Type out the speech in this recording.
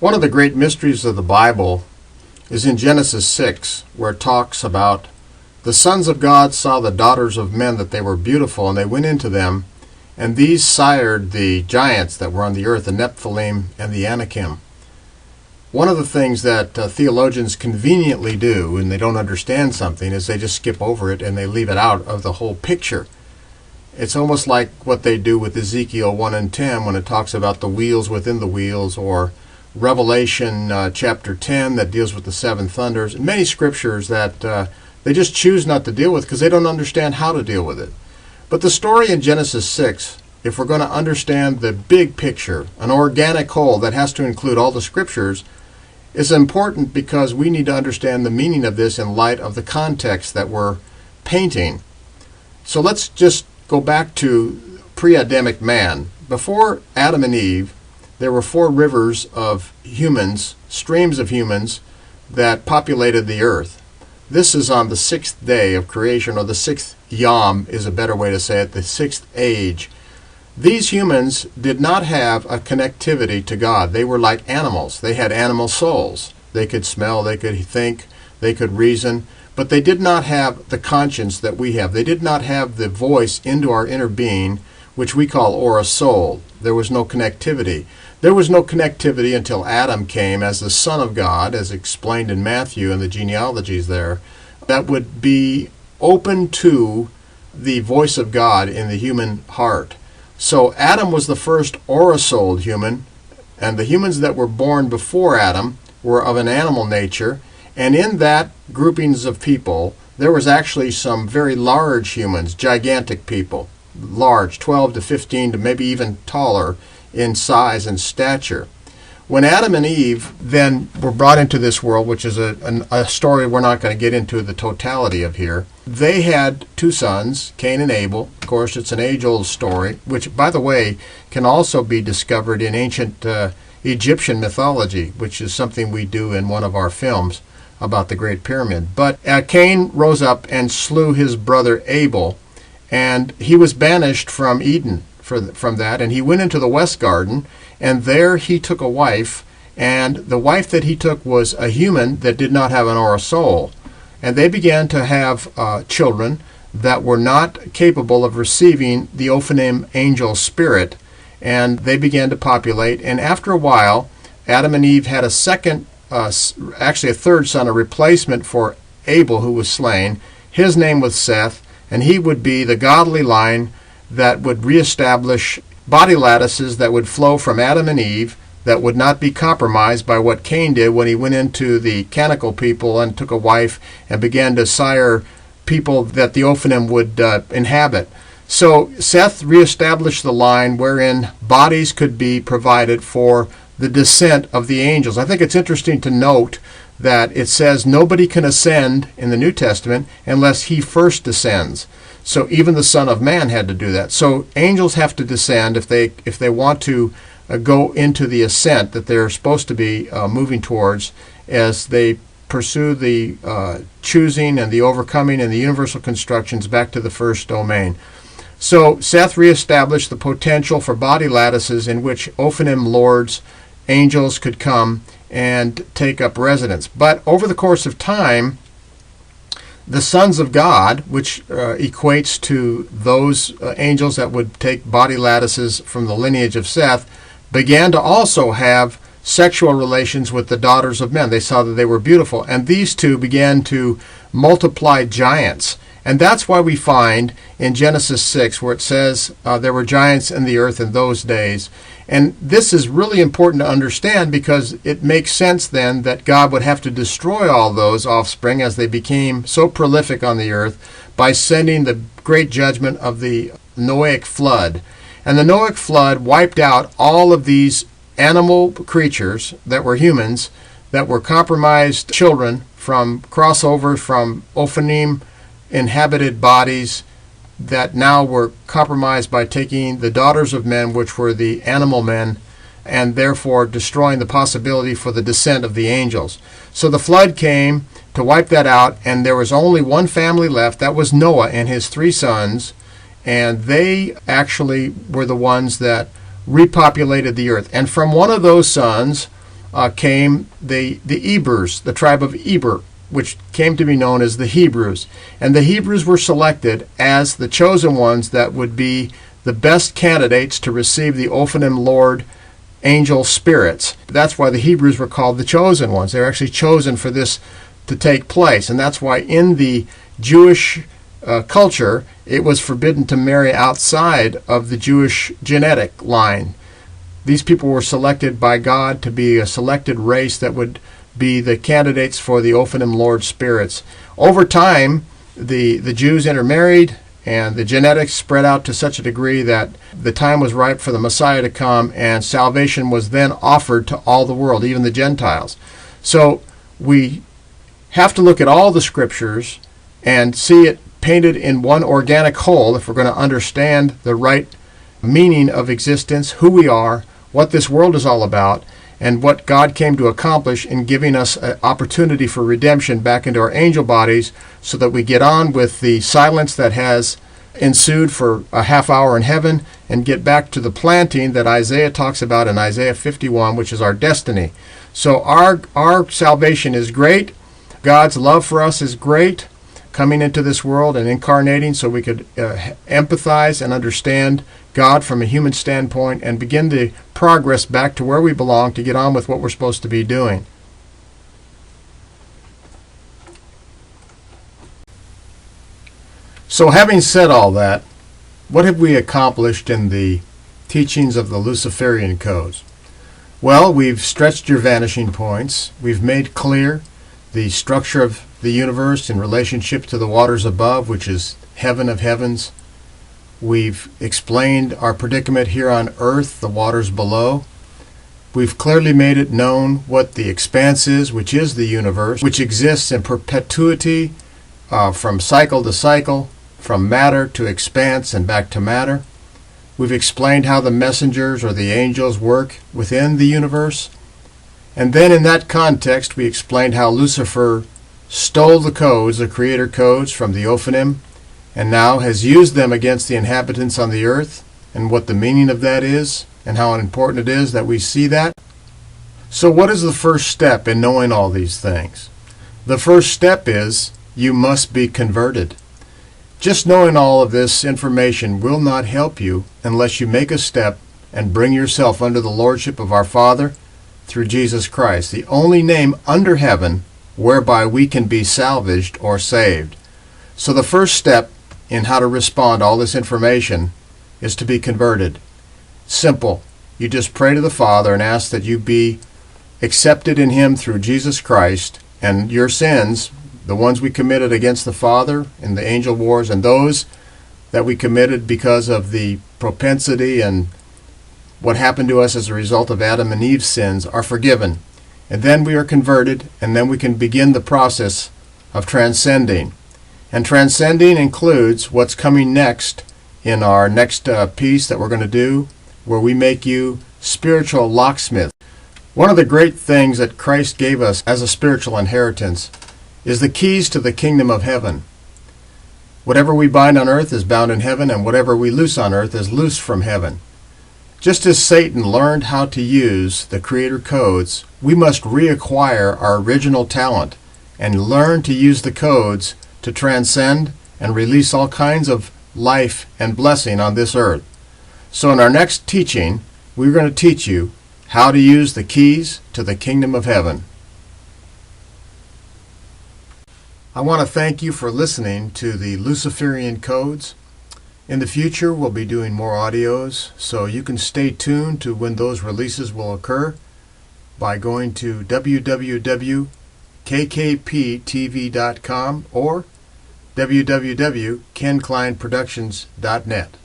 One of the great mysteries of the Bible is in Genesis 6, where it talks about the sons of God saw the daughters of men that they were beautiful, and they went into them, and these sired the giants that were on the earth, the Nephilim and the Anakim. One of the things that theologians conveniently do when they don't understand something is they just skip over it and they leave it out of the whole picture. It's almost like what they do with Ezekiel 1 and 10 when it talks about the wheels within the wheels, or Revelation chapter 10 that deals with the seven thunders, and many scriptures that they just choose not to deal with because they don't understand how to deal with it. But the story in Genesis 6, if we're going to understand the big picture, an organic whole that has to include all the scriptures, is important because we need to understand the meaning of this in light of the context that we're painting. So let's just go back to pre-Adamic man. Before Adam and Eve, there were 4 rivers of humans, streams of humans, that populated the earth. This is on the 6th day of creation, or the 6th yom is a better way to say it, the 6th age. These humans did not have a connectivity to God. They were like animals. They had animal souls. They could smell, they could think, they could reason, but they did not have the conscience that we have. They did not have the voice into our inner being, which we call aura soul. There was no connectivity. There was no connectivity until Adam came as the Son of God, as explained in Matthew and the genealogies there, that would be open to the voice of God in the human heart. So Adam was the first aura-souled human, and the humans that were born before Adam were of an animal nature, and in that groupings of people, there was actually some very large humans, gigantic people, large, 12 to 15 to maybe even taller in size and stature. When Adam and Eve then were brought into this world, which is a story we're not going to get into the totality of here, they had 2 sons, Cain and Abel. Of course, it's an age-old story, which, by the way, can also be discovered in ancient Egyptian mythology, which is something we do in one of our films about the Great Pyramid. But Cain rose up and slew his brother Abel, and he was banished from Eden from that, and he went into the West Garden, and there he took a wife, and the wife that he took was a human that did not have an aura soul. And they began to have children that were not capable of receiving the Ophanim angel spirit, and they began to populate. And after a while, Adam and Eve had a second, actually a third son, a replacement for Abel, who was slain. His name was Seth, and he would be the godly line that would reestablish body lattices that would flow from Adam and Eve, that would not be compromised by what Cain did when he went into the Canaanite people and took a wife and began to sire people that the Ophanim would inhabit. So Seth reestablished the line wherein bodies could be provided for the descent of the angels. I think it's interesting to note that it says nobody can ascend in the New Testament unless he first descends. So even the Son of Man had to do that. So angels have to descend if they want to go into the ascent that they're supposed to be moving towards as they pursue the choosing and the overcoming and the universal constructions back to the first domain. So Seth reestablished the potential for body lattices in which Ophanim lords, angels could come and take up residence. But over the course of time, the sons of God, which equates to those angels that would take body lattices from the lineage of Seth, began to also have sexual relations with the daughters of men. They saw that they were beautiful, and these two began to multiply giants. And that's why we find in Genesis 6 where it says there were giants in the earth in those days. And this is really important to understand because it makes sense then that God would have to destroy all those offspring as they became so prolific on the earth by sending the great judgment of the Noahic flood. And the Noahic flood wiped out all of these animal creatures that were humans, that were compromised children from crossover from Ophanim inhabited bodies that now were compromised by taking the daughters of men, which were the animal men, and therefore destroying the possibility for the descent of the angels. So the flood came to wipe that out, and there was only one family left. That was Noah and his 3 sons, and they actually were the ones that repopulated the earth. And from one of those sons, came the Ebers, the tribe of Eber, which came to be known as the Hebrews. And the Hebrews were selected as the chosen ones that would be the best candidates to receive the Ophanim Lord angel spirits. That's why the Hebrews were called the chosen ones. They were actually chosen for this to take place. And that's why in the Jewish culture, it was forbidden to marry outside of the Jewish genetic line. These people were selected by God to be a selected race that would be the candidates for the Ophanim Lord spirits. Over time, the Jews intermarried, and the genetics spread out to such a degree that the time was ripe for the Messiah to come, and salvation was then offered to all the world, even the Gentiles. So we have to look at all the scriptures and see it painted in one organic whole if we're going to understand the right meaning of existence, who we are, what this world is all about, and what God came to accomplish in giving us an opportunity for redemption back into our angel bodies so that we get on with the silence that has ensued for a half hour in heaven and get back to the planting that Isaiah talks about in Isaiah 51, which is our destiny. So our salvation is great. God's love for us is great, coming into this world and incarnating so we could empathize and understand God from a human standpoint and begin the progress back to where we belong to get on with what we're supposed to be doing. So having said all that, what have we accomplished in the teachings of the Luciferian codes? Well, we've stretched your vanishing points. We've made clear the structure of the universe in relationship to the waters above, which is heaven of heavens. We've explained our predicament here on earth, the waters below. We've clearly made it known what the expanse is, which is the universe, which exists in perpetuity from cycle to cycle, from matter to expanse and back to matter. We've explained how the messengers or the angels work within the universe. And then in that context, we explained how Lucifer stole the codes, the creator codes, from the Ophanim, and now has used them against the inhabitants on the earth, and what the meaning of that is, and how important it is that we see that. So what is the first step in knowing all these things? The first step is you must be converted. Just knowing all of this information will not help you unless you make a step and bring yourself under the lordship of our Father through Jesus Christ, the only name under heaven whereby we can be salvaged or saved. So the first step in how to respond to all this information is to be converted. Simple. You just pray to the Father and ask that you be accepted in Him through Jesus Christ, and your sins, the ones we committed against the Father in the angel wars, and those that we committed because of the propensity and what happened to us as a result of Adam and Eve's sins, are forgiven. And then we are converted, and then we can begin the process of transcending. And transcending includes what's coming next in our next piece that we're going to do, where we make you spiritual locksmith. One of the great things that Christ gave us as a spiritual inheritance is the keys to the kingdom of heaven. Whatever we bind on earth is bound in heaven, and whatever we loose on earth is loosed from heaven. Just as Satan learned how to use the creator codes, we must reacquire our original talent and learn to use the codes to transcend and release all kinds of life and blessing on this earth. So in our next teaching, we're going to teach you how to use the keys to the kingdom of heaven. I want to thank you for listening to the Luciferian codes. In the future, we'll be doing more audios, so you can stay tuned to when those releases will occur by going to www.kkptv.com or www.kenkleinproductions.net.